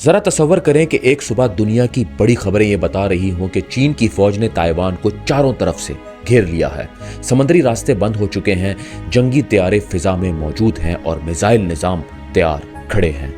जरा तसव्वुर करें कि एक सुबह दुनिया की बड़ी खबरें ये बता रही हों कि चीन की फौज ने ताइवान को चारों तरफ से घेर लिया है। समुद्री रास्ते बंद हो चुके हैं, जंगी तैयारे फिजा में मौजूद हैं और मिसाइल निजाम तैयार खड़े हैं।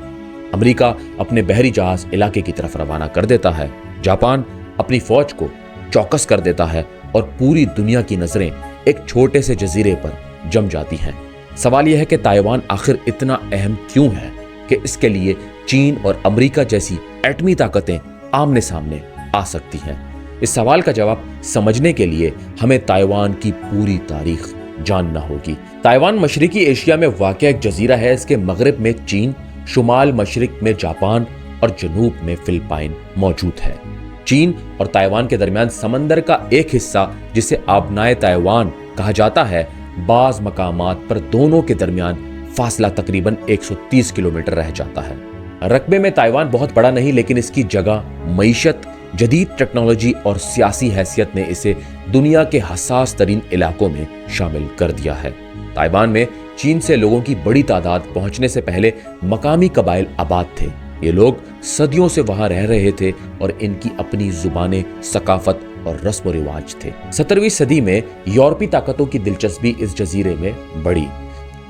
अमेरिका अपने बहरी जहाज इलाके की तरफ रवाना कर देता है। जापान अपनी फौज को चौकस कर देता है और पूरी दुनिया की नजरें एक छोटे से जजीरे पर जम जाती हैं। सवाल यह है कि ताइवान आखिर इतना अहम क्यों है कि इसके लिए चीन और अमेरिका जैसी एटमी ताकतें आमने सामने आ सकती हैं। इस सवाल का जवाब समझने के लिए हमें ताइवान की पूरी तारीख जानना होगी। ताइवान मशरिकी एशिया में वाक़ एक जजीरा है। इसके मगरिब में चीन, शुमाल मशरिक में जापान और जनूब में फिलिपाइन मौजूद है। चीन और ताइवान के दरमियान समंदर का एक हिस्सा जिसे आबनाए ताइवान कहा जाता है, बाज मकामात पर दोनों के दरमियान फासला तकरीबन 130 किलोमीटर रह जाता है। रकबे में ताइवान बहुत बड़ा नहीं, लेकिन इसकी जगह, मईशत, जदीद टेक्नोलॉजी और सियासी हैसियत ने इसे दुनिया के हसास तरीन इलाकों में शामिल कर दिया है। ताइवान में चीन से लोगों की बड़ी तादाद पहुंचने से पहले मकामी कबाइल आबाद थे। ये लोग सदियों से वहां रह रहे थे और इनकी अपनी जुबानें, सकाफत और रस्म व रिवाज थे। 17वीं सदी में यूरोपी ताकतों की दिलचस्पी इस जजीरे में बढ़ी।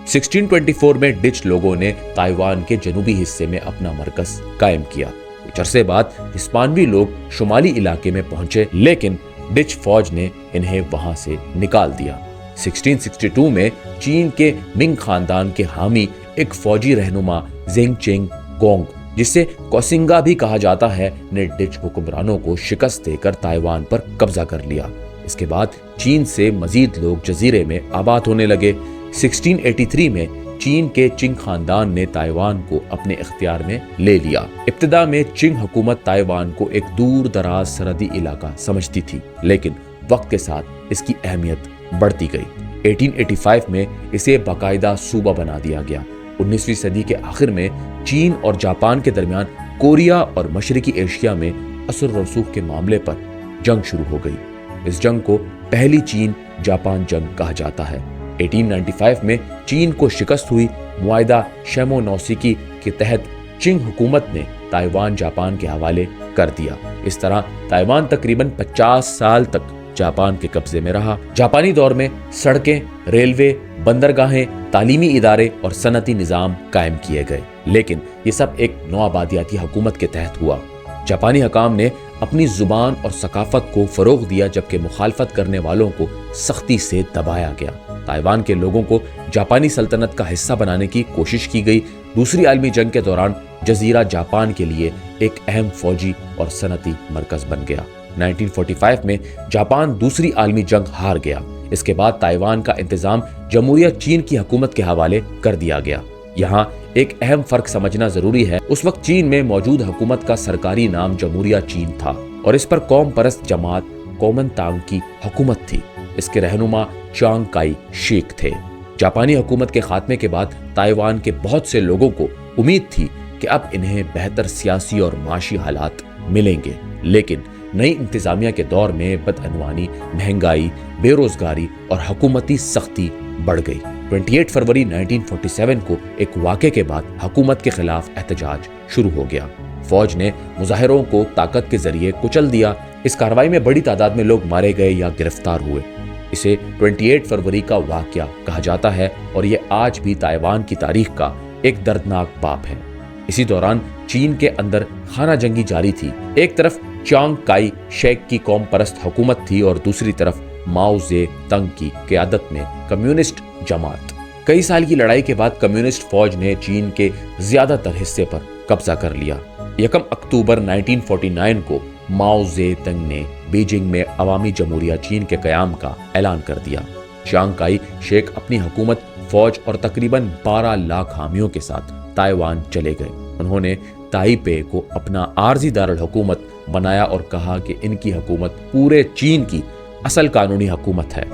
1624 में डिच लोगों ने ताइवान के जनूबी हिस्से में अपना मरकज कायम किया। कुछ अरसे बाद हिस्पानवी लोग शुमाली इलाके में पहुंचे, लेकिन डिच फौज ने इन्हें वहां से निकाल दिया। 1662 में चीन के मिंग खानदान के हामी एक फौजी रहनुमा जेंग चेंग गोंग, जिसे कोसिंगा भी कहा जाता है, ने डिच हुक्मरानों को शिकस्त देकर ताइवान पर कब्जा कर लिया। इसके बाद चीन से मजीद लोग जजीरे में आबाद होने लगे। 1683 में चीन के चिंग खानदान ने ताइवान को अपने इख्तियार में ले लिया। इब्तिदा में चिंग हुकूमत ताइवान को एक दूर दराज सरहदी इलाका समझती थी, लेकिन वक्त के साथ इसकी अहमियत बढ़ती गई। 1885 में इसे बाकायदा सूबा बना दिया गया। 19वीं सदी के आखिर में चीन और जापान के दरमियान कोरिया और मशरिकी एशिया में असर रसूख के मामले पर जंग शुरू हो गई। इस जंग को पहली चीन जापान जंग कहा जाता है। 1895 में चीन को शिकस्त हुई। मुआहिदा शेमोनोसेकी के तहत चिंग हुकूमत ने ताइवान जापान के हवाले कर दिया। इस तरह ताइवान तकरीबन 50 साल तक जापान के कब्जे में रहा। जापानी दौर में सड़कें, रेलवे, बंदरगाहें, तालीमी इदारे और सनती निज़ाम कायम किए गए, लेकिन ये सब एक नौआबादियाती हुकूमत के तहत हुआ। जापानी हकाम ने अपनी जुबान और सकाफत को फरोग दिया, जबकि मुखालफत करने वालों को सख्ती से दबाया गया। ताइवान के लोगों को जापानी सल्तनत का हिस्सा बनाने की कोशिश की गई। दूसरी आलमी जंग के दौरान जजीरा जापान के लिए एक अहम फौजी और सनती मरकज बन गया। 1945 में जापान दूसरी आलमी जंग हार गया। इसके बाद ताइवान का इंतजाम जमहूरिया चीन की हुकूमत के हवाले कर दिया गया। यहाँ एक अहम फर्क समझना जरूरी है। उस वक्त चीन में मौजूद हुकूमत का सरकारी नाम जमहूरिया चीन था और इस पर कौम परस्त जमात कोमनतांग की हुकूमत थी। इसके रहनुमा चांग काई शेक थे। जापानी हुकूमत के खात्मे के बाद ताइवान के बहुत से लोगों को उम्मीद थी कि अब इन्हें बेहतर सियासी और माशी हालात मिलेंगे, लेकिन नई इंतजामिया के दौर में बदअनवानी, महंगाई, बेरोजगारी और हुकूमती सख्ती बढ़ गई। 28 फरवरी 1947 को एक वाक़े के बाद हुकूमत के खिलाफ एहतजाज शुरू हो गया। फौज ने मुजाहिरों को ताकत के जरिए कुचल दिया। इस कार्रवाई में बड़ी तादाद में लोग मारे गए या गिरफ्तार हुए। इसे 28 फरवरी का वाक़या कहा जाता है और ये आज भी ताइवान की तारीख का एक दर्दनाक बाब है। इसी दौरान चीन के अंदर खाना जंगी जारी थी। एक तरफ चांग काई शेक की कौम परस्त हुकूमत थी और दूसरी तरफ माओ जे तंग की क़यादत में कम्युनिस्ट जमात। कई साल की लड़ाई के बाद कम्युनिस्ट फौज ने चीन के ज्यादातर हिस्से पर कब्जा कर लिया। 1 अक्टूबर 1949 को माओ जे तंग ने बीजिंग में अवामी जमहूरिया चीन के कयाम का ऐलान कर दिया। चांग काई शेक अपनी हुकूमत, फौज और तकरीबन 12 लाख हामियों के साथ ताइवान चले गए। उन्होंने ताइपे को अपना आर्जी दारुल हुकूमत बनाया और कहा कि इनकी हुकूमत पूरे चीन की असल कानूनी हुकूमत है।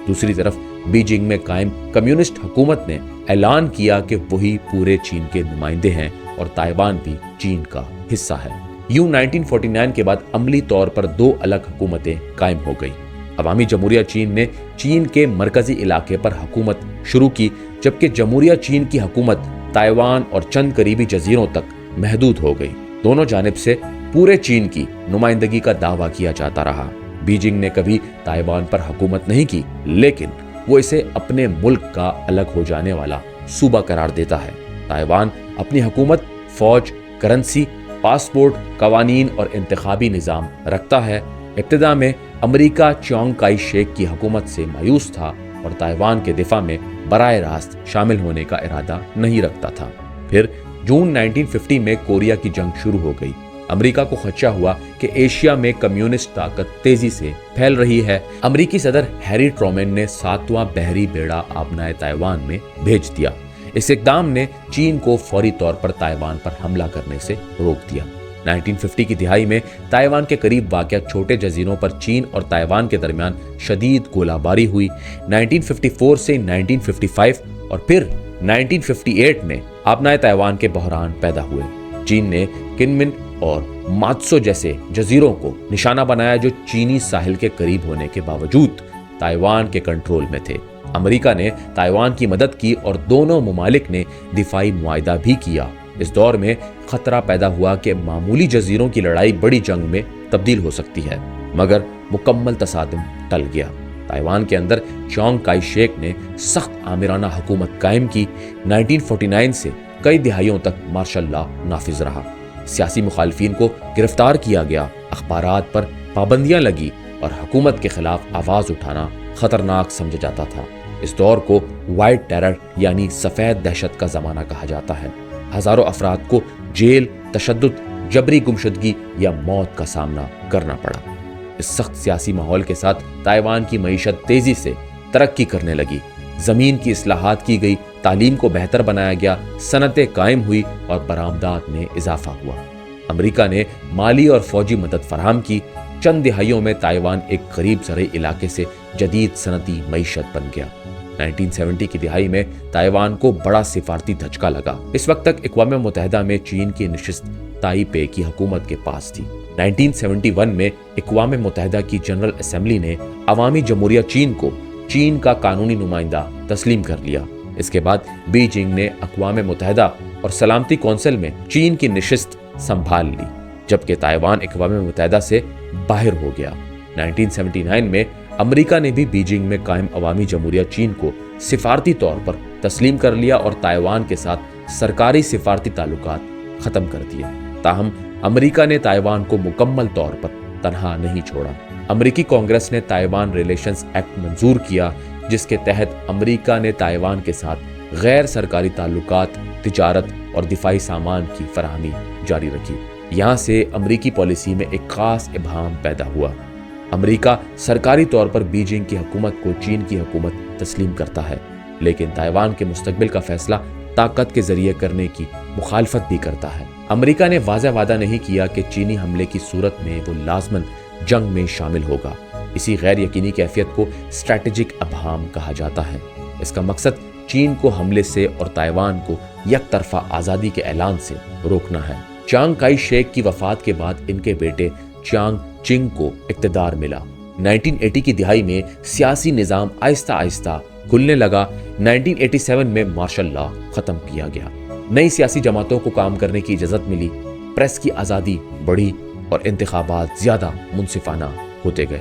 दूसरी तरफ बीजिंग में कायम कम्युनिस्ट हुकूमत ने ऐलान किया कि वही पूरे चीन के नुमाइंदे हैं और ताइवान भी चीन का हिस्सा है। यूं 1949 के बाद अमली तौर पर 2 अलग हुकूमतें कायम हो गई। अवामी जमहूरिया चीन ने चीन के मरकजी इलाके पर हुकूमत शुरू की, जबकि जमहूरिया चीन की हुकूमत ताइवान और चंद करीबी जजीरों तक महदूद हो गई। दोनों जानिब से पूरे चीन की नुमाइंदगी का दावा किया जाता रहा। बीजिंग ने कभी ताइवान पर हुकूमत नहीं की, लेकिन वो इसे अपने मुल्क का अलग हो जाने वाला सूबा करार देता है। ताइवान अपनी हुकूमत, फौज, करेंसी, पासपोर्ट, कवानीन और इंतखाबी निज़ाम रखता है। इब्तिदा में अमेरिका चियांग काई शेक की हुकूमत से मायूस था और ताइवान के दिफा में बराह रास्त शामिल होने का इरादा नहीं रखता था। फिर जून 1950 में कोरिया की जंग शुरू हो गई। अमेरिका को खदशा हुआ कि एशिया में कम्युनिस्ट ताकत तेजी से फैल रही है। अमेरिकी सदर हैरी ट्रूमैन ने 7वां बहरी बेड़ा आबनाए ताइवान में भेज दिया। इस इकदाम ने चीन को फौरी तौर पर ताइवान पर हमला करने से रोक दिया। 1950 की दिहाई में ताइवान के करीब वाक़या छोटे जजीरों पर चीन और ताइवान के दरमियान शदीद गोलाबारी हुई। 1954 से 1955 और फिर 1958 में आबनाए ताइवान के बहरान पैदा हुए। चीन ने किनमिन और मात्सो जैसे जजीरों को निशाना बनाया जो चीनी साहिल के करीब होने के बावजूद ताइवान के कंट्रोल में थे। अमेरिका ने ताइवान की मदद की और दोनों ममालिक ने दिफाई मुआहदा भी किया। इस दौर में खतरा पैदा हुआ कि मामूली जजीरों की लड़ाई बड़ी जंग में तब्दील हो सकती है, मगर मुकम्मल तसादुम टल गया। ताइवान के अंदर चियांग काई शेक ने सख्त आमिराना हुकूमत कायम की। 1949 से कई दिहाइयों तक मार्शल लॉ नाफिज रहा। सियासी मुखालफिन को गिरफ्तार किया गया, अखबारात पर पाबंदियां लगी और हुकूमत के खिलाफ आवाज उठाना खतरनाक समझा जाता था। इस दौर को व्हाइट टेरर यानी सफेद दहशत का जमाना कहा जाता है। हजारों अफराद को जेल, तशद्दुद, जबरी गुमशुदगी या मौत का सामना करना पड़ा। इस सख्त सियासी माहौल के साथ ताइवान की मईशत तेजी से तरक्की करने लगी। जमीन की इस्लाहात की गई, तालीम को बेहतर बनाया गया, सनतें कायम हुई और बरामदात में इजाफा हुआ। अमेरिका ने माली और फौजी मदद फराहम की। चंद दिहाइयों में ताइवान एक गरीब ज़राई इलाके से जदीद सनती मईशत बन गया। 1970 की दिहाई में ताइवान को बड़ा सिफारती धचका लगा। इस वक्त तक अक़वाम मुत्तहिदा में चीन की निशिस्त ताइपे की हुकूमत के पास थी। 1971 में अक़वाम मुत्तहिदा की जनरल असेंबली ने अवामी जमहूरिया चीन को चीन का कानूनी नुमाइंदा तस्लीम कर लिया। इसके बाद बीजिंग ने अक़वाम मुत्तहिदा और सलामती कौंसिल में चीन की निशिस्त संभाल ली, जबकि ताइवान अक़वाम मुत्तहिदा से बाहर हो गया। 1979 में अमेरिका ने भी बीजिंग में कायम अवामी जमहूरिया चीन को सिफारती तौर पर तस्लीम कर लिया और ताइवान के साथ सरकारी सिफारती ताल्लुकात ख़त्म कर दिए। ताहम अमेरिका ने ताइवान को मुकम्मल तौर पर तनहा नहीं छोड़ा। अमेरिकी कांग्रेस ने ताइवान रिलेशंस एक्ट मंजूर किया, जिसके तहत अमेरिका ने ताइवान के साथ गैर सरकारी ताल्लुकात, तिजारत और दिफाई सामान की फराहमी जारी रखी। यहाँ से अमेरिकी पॉलिसी में एक खास इबाहम पैदा हुआ। अमेरिका सरकारी तौर पर बीजिंग की हुकूमत को चीन की हुकूमत तस्लीम करता है, लेकिन ताइवान के मुस्तकबिल का फैसला ताकत के जरिए करने की मुखालफत भी करता है। अमेरिका ने वाज़ा वादा नहीं किया कि चीनी हमले की सूरत में वो लाजमन जंग में शामिल होगा। इसी गैर यकीनी कैफियत को स्ट्रैटेजिक अबहाम कहा जाता है। इसका मकसद चीन को हमले से और ताइवान को एक तरफा आज़ादी के ऐलान से रोकना है। चियांग काई शेक की वफात के बाद इनके बेटे चियांग चिंग को इक़्तिदार मिला। 1980 की दिहाई में सियासी निज़ाम आहिस्ता आहिस्ता खुलने लगा। 1987 में मार्शल लॉ ख़त्म किया गया। नई सियासी जमातों को काम करने की इजाज़त मिली, प्रेस की आज़ादी बढ़ी और इंतखाबात ज़्यादा मुनसिफाना होते गए।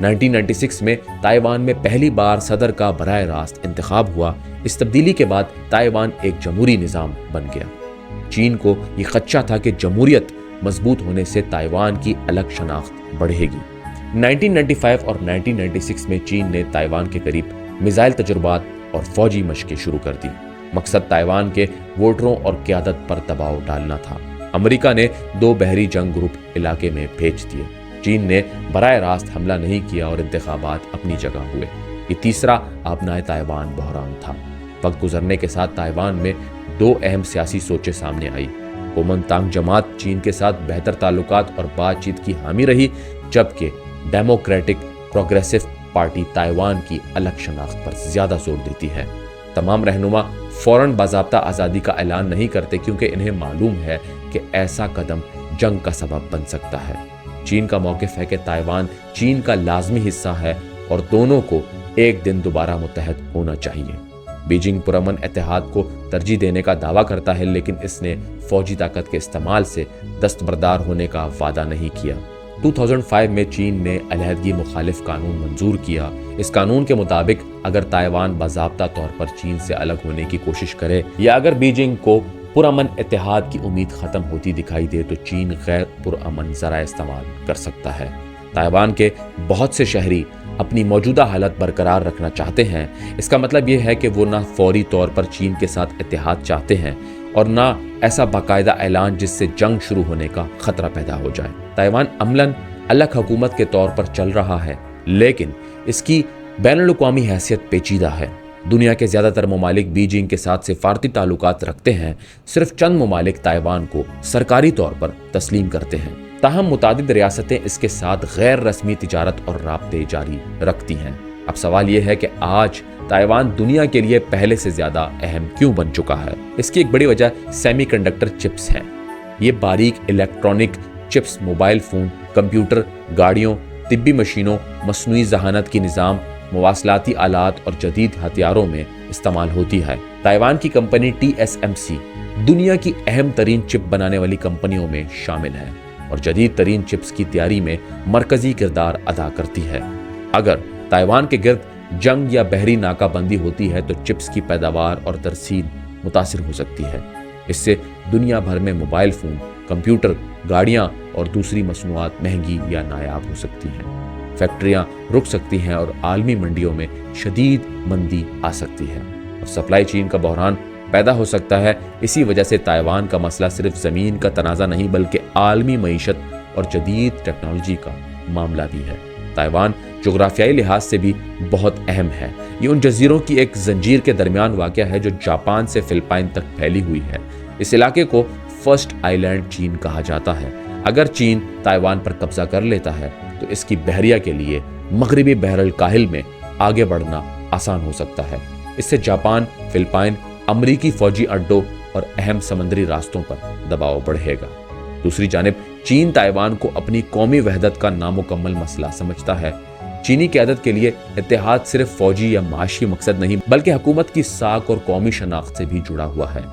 1996 में ताइवान में पहली बार सदर का बराह रास्त इंतखाब हुआ। इस तब्दीली के बाद ताइवान एक जमहूरी निज़ाम बन गया। चीन को ये खदशा था कि जमहूरियत मजबूत होने से ताइवान की अलग शनाख्त बढ़ेगी। 1995 और 1996 में चीन ने ताइवान के करीब मिसाइल तजुर्बात और फौजी मशकें शुरू कर दी। मकसद ताइवान के वोटरों और क़यादत पर दबाव डालना था। अमेरिका ने 2 बहरी जंग ग्रुप इलाके में भेज दिए। चीन ने बराह रास्त हमला नहीं किया और इंतखाबात अपनी जगह हुए। ये तीसरा आबनाए ताइवान बहरान था। वक्त गुजरने के साथ ताइवान में 2 अहम सियासी सोचें सामने आई। कुओमिंतांग जमात चीन के साथ बेहतर ताल्लुकात और बातचीत की हामी रही, जबकि डेमोक्रेटिक प्रोग्रेसिव पार्टी ताइवान की अलग शनाख्त पर ज्यादा जोर देती है। तमाम रहनुमा फौरन बाज़ाब्ता आज़ादी का ऐलान नहीं करते, क्योंकि इन्हें मालूम है कि ऐसा कदम जंग का सबब बन सकता है। चीन का मौक़िफ़ है कि ताइवान चीन का लाजमी हिस्सा है और दोनों को एक दिन दोबारा मुत्तहद होना चाहिए। बीजिंग पुरअमन इत्तेहाद को तरजीह देने का दावा करता है, लेकिन इसने फौजी ताकत के इस्तेमाल से दस्तबरदार होने का वादा नहीं किया। 2005 में चीन ने अलहदगी मुखालिफ कानून मंजूर किया। इस कानून के मुताबिक अगर ताइवान बाज़ाब्ता तौर पर चीन से अलग होने की कोशिश करे या अगर बीजिंग को पुरअमन इत्तेहाद की उम्मीद खत्म होती दिखाई दे तो चीन गैर पुरअमन ज़राए इस्तेमाल कर सकता है। ताइवान के बहुत से शहरी अपनी मौजूदा हालत बरकरार रखना चाहते हैं। इसका मतलब यह है कि वो ना फौरी तौर पर चीन के साथ इत्तेहाद चाहते हैं और ना ऐसा बाकायदा ऐलान जिससे जंग शुरू होने का खतरा पैदा हो जाए। ताइवान अमलन अलग हुकूमत के तौर पर चल रहा है, लेकिन इसकी बैनुल-अक़वामी हैसियत पेचीदा है। दुनिया के ज़्यादातर ममालिक बीजिंग के साथ सिफारती ताल्लुकात रखते हैं। सिर्फ चंद ममालिक ताइवान को सरकारी तौर पर तस्लीम करते हैं। ताहम मुतादिद रियासतें इसके साथ गैर रस्मी तिजारत और राब्ते जारी रखती हैं। अब सवाल यह है कि आज ताइवान दुनिया के लिए पहले से ज़्यादा अहम क्यों बन चुका है? इसकी एक बड़ी वजह सेमीकंडक्टर चिप्स हैं। ये बारीक electronic chips mobile phone, computer, गाड़ियों, तिब्बी मशीनों, मसनूई ज़हानत की निज़ाम, मवासलाती आलात और जदीद हथियारों में इस्तेमाल होती है। ताइवान की कंपनी TSMC दुनिया की अहम तरीन चिप बनाने वाली कंपनियों में शामिल है और जदीद तरीन चिप्स की तैयारी में मरकजी किरदार अदा करती है। अगर ताइवान के गिर्द जंग या बहरी नाकाबंदी होती है तो चिप्स की पैदावार और तरसील मुतासिर हो सकती है। इससे दुनिया भर में मोबाइल फ़ोन, कंप्यूटर, गाड़ियाँ और दूसरी मसनूआत महंगी या नायाब हो सकती हैं। फैक्ट्रियाँ रुक सकती हैं और आलमी मंडियों में शदीद मंदी आ सकती है और सप्लाई चेन का बहरान पैदा हो सकता है। इसी वजह से ताइवान का मसला सिर्फ ज़मीन का तनाज़ा नहीं बल्कि आलमी मईशत और जदीद टेक्नोलॉजी का मामला भी है। ताइवान जोग्राफियाई लिहाज से भी बहुत अहम है। ये उन जजीरों की एक जंजीर के दरमियान वाक़या है जो जापान से फिलिपाइन तक फैली हुई है। इस इलाके को फर्स्ट आइलैंड चीन कहा जाता है। अगर चीन ताइवान पर कब्जा कर लेता है तो इसकी बहरिया के लिए मगरिबी बहरल काहिल में आगे बढ़ना आसान हो सकता है। इससे जापान, फिलिपाइन, अमरीकी फौजी अड्डों और अहम समंदरी रास्तों पर दबाव बढ़ेगा। दूसरी जानिब चीन ताइवान को अपनी कौमी वहदत का नामुकम्मल मसला समझता है। चीनी क़यादत के लिए इत्तेहाद सिर्फ फौजी या माशी मकसद नहीं बल्कि हुकूमत की साख और कौमी शनाख्त से भी जुड़ा हुआ है।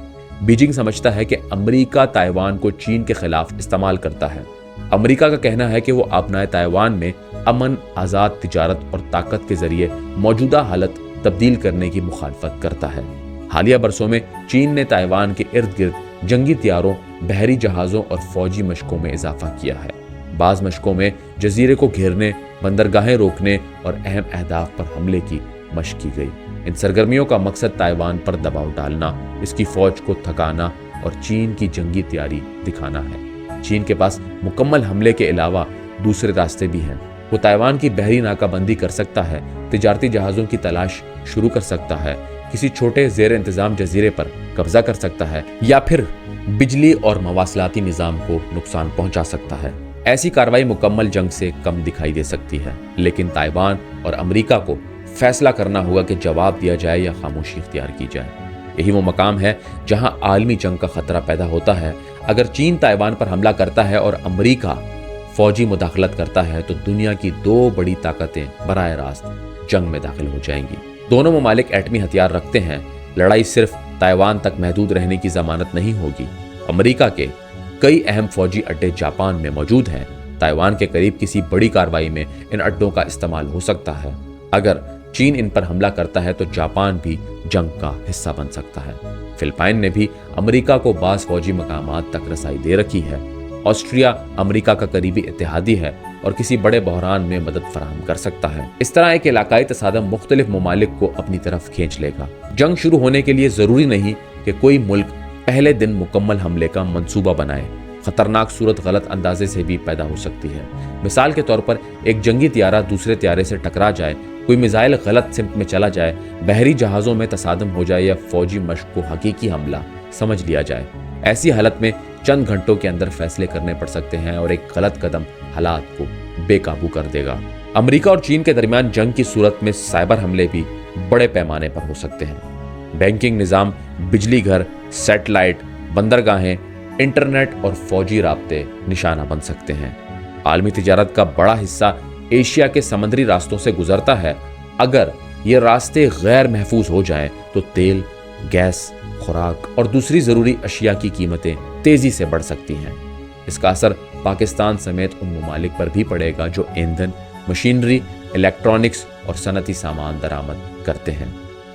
बीजिंग समझता है कि अमरीका ताइवान को चीन के खिलाफ इस्तेमाल करता है। अमरीका का कहना है कि वो अपनाए ताइवान में अमन, आज़ाद तिजारत और ताकत के जरिए मौजूदा हालत तब्दील करने की मुखालफत करता है। हालिया बरसों में चीन ने ताइवान के इर्द गिर्द जंगी तैयारों, बहरी जहाज़ों और फौजी मशकों में इजाफा किया है। बाज़ मशकों में जजीरे को घेरने, बंदरगाहें रोकने और अहम अहदाफ पर हमले की मशक की गई। इन सरगर्मियों का मकसद ताइवान पर दबाव डालना, इसकी फौज को थकाना और चीन की जंगी तैयारी दिखाना है। चीन के पास मुकम्मल हमले के अलावा दूसरे रास्ते भी हैं। वो ताइवान की बहरी नाकाबंदी कर सकता है, तिजारती जहाज़ों की तलाश शुरू कर सकता है, किसी छोटे ज़ेर इंतज़ाम जजीरे पर कब्जा कर सकता है या फिर बिजली और मवासलाती निज़ाम को नुकसान पहुंचा सकता है। ऐसी कार्रवाई मुकम्मल जंग से कम दिखाई दे सकती है, लेकिन ताइवान और अमेरिका को फैसला करना होगा कि जवाब दिया जाए या खामोशी इख्तियार की जाए। यही वो मकाम है जहां आलमी जंग का खतरा पैदा होता है। अगर चीन ताइवान पर हमला करता है और अमेरिका फौजी मुदाखलत करता है तो दुनिया की दो बड़ी ताकतें बराह रास्त जंग में दाखिल हो जाएंगी। दोनों ममालिक एटमी हथियार रखते हैं। लड़ाई सिर्फ ताइवान तक महदूद रहने की जमानत नहीं होगी। अमेरिका के कई अहम फौजी अड्डे जापान में मौजूद हैं। ताइवान के करीब किसी बड़ी कार्रवाई में इन अड्डों का इस्तेमाल हो सकता है। अगर चीन इन पर हमला करता है तो जापान भी जंग का हिस्सा बन सकता है। फिलिपाइन ने भी अमेरिका को बाज़ फौजी मकामात तक रसाई दे रखी है। ऑस्ट्रिया अमेरिका का करीबी इत्तेहादी है और किसी बड़े बहरान में मदद फराहम कर सकता है। इस तरह एक इलाकाई तसादम मुख्तलिफ ममालिक को अपनी तरफ खींच लेगा। जंग शुरू होने के लिए ज़रूरी नहीं कि कोई मुल्क पहले दिन मुकम्मल हमले का मंसूबा बनाए। खतरनाक सूरत गलत अंदाजे से भी पैदा हो सकती है। मिसाल के तौर पर एक जंगी त्यारा दूसरे त्यारे से टकरा जाए, कोई मिसाइल गलत सिमत में चला जाए, बहरी जहाज़ों में तसादम हो जाए या फौजी मशक को हकीकी हमला समझ लिया जाए। ऐसी हालत में चंद घंटों के अंदर फैसले करने पड़ सकते हैं और एक गलत कदम हालात को बेकाबू कर देगा। अमेरिका और चीन के दरमियान जंग की सूरत में साइबर हमले भी बड़े पैमाने पर हो सकते हैं। बैंकिंग निज़ाम, बिजली घर, सैटेलाइट, बंदरगाहें, इंटरनेट और फौजी राब्ते निशाना बन सकते हैं। आलमी तिजारत का बड़ा हिस्सा एशिया के समुद्री रास्तों से गुजरता है। अगर یہ راستے غیر محفوظ ہو جائیں تو تیل، گیس، خوراک اور دوسری ضروری اشیاء کی قیمتیں تیزی سے بڑھ سکتی ہیں۔ اس کا اثر پاکستان سمیت ان ممالک پر بھی پڑے گا جو ایندھن، مشینری، الیکٹرانکس اور صنعتی سامان درآمد کرتے ہیں۔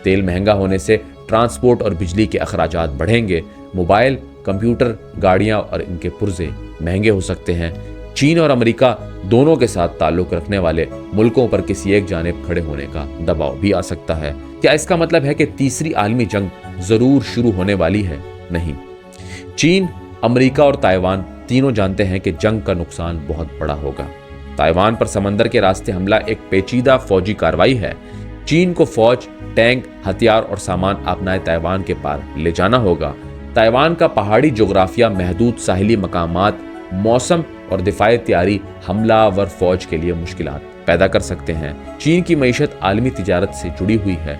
تیل مہنگا ہونے سے ٹرانسپورٹ اور بجلی کے اخراجات بڑھیں گے۔ موبائل، کمپیوٹر، گاڑیاں اور ان کے پرزے مہنگے ہو سکتے ہیں۔ چین اور امریکہ دونوں کے ساتھ تعلق رکھنے والے ملکوں پر کسی ایک جانب کھڑے ہونے کا دباؤ بھی آ سکتا ہے۔ کیا اس کا مطلب ہے کہ تیسری عالمی جنگ ضرور شروع ہونے والی ہے؟ نہیں۔ چین، امریکہ اور تائیوان تینوں جانتے ہیں کہ جنگ کا نقصان بہت بڑا ہوگا۔ تائیوان پر سمندر کے راستے حملہ ایک پیچیدہ فوجی کارروائی ہے۔ چین کو فوج، ٹینک، ہتھیار اور سامان اپنائے تائیوان کے پار لے جانا ہوگا۔ تائیوان کا پہاڑی جغرافیہ، محدود ساحلی مقامات، موسم اور دفاعی تیاری حملہ آور فوج کے لیے مشکلات پیدا کر سکتے ہیں۔ چین کی معیشت عالمی تجارت سے جڑی ہوئی ہے۔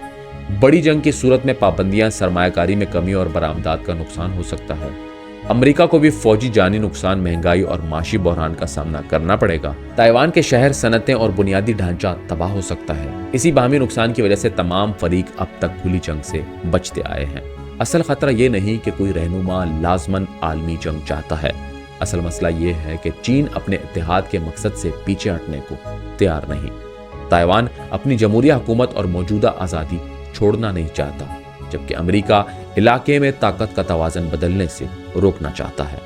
بڑی جنگ کی صورت میں پابندیاں، سرمایہ کاری میں کمی اور برآمدات کا نقصان ہو سکتا ہے۔ امریکہ کو بھی فوجی جانی نقصان، مہنگائی اور معاشی بحران کا سامنا کرنا پڑے گا۔ تائیوان کے شہر، صنعتیں اور بنیادی ڈھانچہ تباہ ہو سکتا ہے۔ اسی باہمی نقصان کی وجہ سے تمام فریق اب تک کھلی جنگ سے بچتے آئے ہیں۔ اصل خطرہ یہ نہیں کہ کوئی رہنما لازماً عالمی جنگ چاہتا ہے۔ اصل مسئلہ یہ ہے کہ چین اپنے اتحاد کے مقصد سے پیچھے ہٹنے کو تیار نہیں۔ تائیوان اپنی جمہوریہ حکومت اور موجودہ آزادی چھوڑنا نہیں چاہتا، جبکہ امریکہ علاقے میں طاقت کا توازن بدلنے سے روکنا چاہتا ہے۔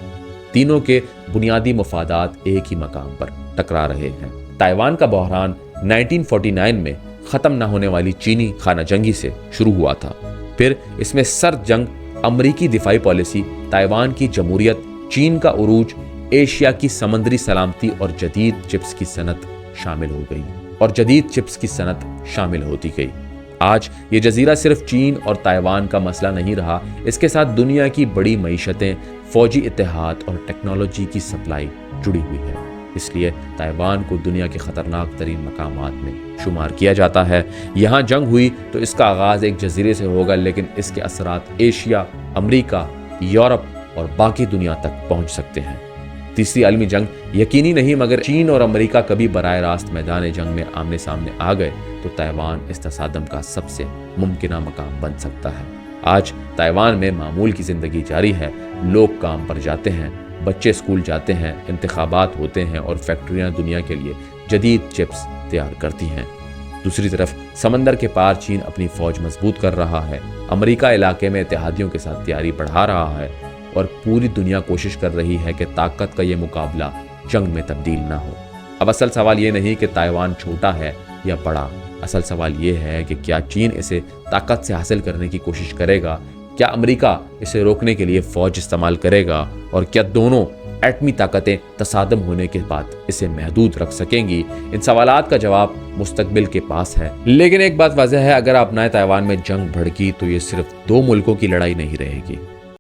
تینوں کے بنیادی مفادات ایک ہی مقام پر ٹکرا رہے ہیں۔ تائیوان کا بحران 1949 میں ختم نہ ہونے والی چینی خانہ جنگی سے شروع ہوا تھا۔ پھر اس میں سرد جنگ، امریکی دفاعی پالیسی، تائیوان کی جمہوریت، چین کا عروج، ایشیا کی سمندری سلامتی اور جدید چپس کی صنعت شامل ہوتی گئی۔ آج یہ جزیرہ صرف چین اور تائیوان کا مسئلہ نہیں رہا، اس کے ساتھ دنیا کی بڑی معیشتیں، فوجی اتحاد اور ٹیکنالوجی کی سپلائی جڑی ہوئی ہے۔ اس لیے تائیوان کو دنیا کے خطرناک ترین مقامات میں شمار کیا جاتا ہے۔ یہاں جنگ ہوئی تو اس کا آغاز ایک جزیرے سے ہوگا، لیکن اس کے اثرات ایشیا، امریکہ، یورپ اور باقی دنیا تک پہنچ سکتے ہیں۔ تیسری عالمی جنگ یقینی نہیں، مگر چین اور امریکہ کبھی براہ راست میدان جنگ میں آمنے سامنے آ گئے تو تائیوان اس تصادم کا سب سے ممکنہ مقام بن سکتا ہے۔ آج تائیوان میں معمول کی زندگی جاری ہے، لوگ کام پر جاتے ہیں، بچے اسکول جاتے ہیں، انتخابات ہوتے ہیں اور فیکٹریاں دنیا کے لیے جدید چپس تیار کرتی ہیں۔ دوسری طرف سمندر کے پار چین اپنی فوج مضبوط کر رہا ہے، امریکہ علاقے میں اتحادیوں کے ساتھ تیاری بڑھا رہا ہے اور پوری دنیا کوشش کر رہی ہے کہ طاقت کا یہ مقابلہ جنگ میں تبدیل نہ ہو۔ اب اصل سوال یہ نہیں کہ تائیوان چھوٹا ہے یا بڑا، اصل سوال یہ ہے کہ کیا چین اسے طاقت سے حاصل کرنے کی کوشش کرے گا، کیا امریکہ اسے روکنے کے لیے فوج استعمال کرے گا، اور کیا دونوں ایٹمی طاقتیں تصادم ہونے کے بعد اسے محدود رکھ سکیں گی؟ ان سوالات کا جواب مستقبل کے پاس ہے، لیکن ایک بات واضح ہے، اگر اپنائے تائیوان میں جنگ بھڑکی تو یہ صرف دو ملکوں کی لڑائی نہیں رہے گی۔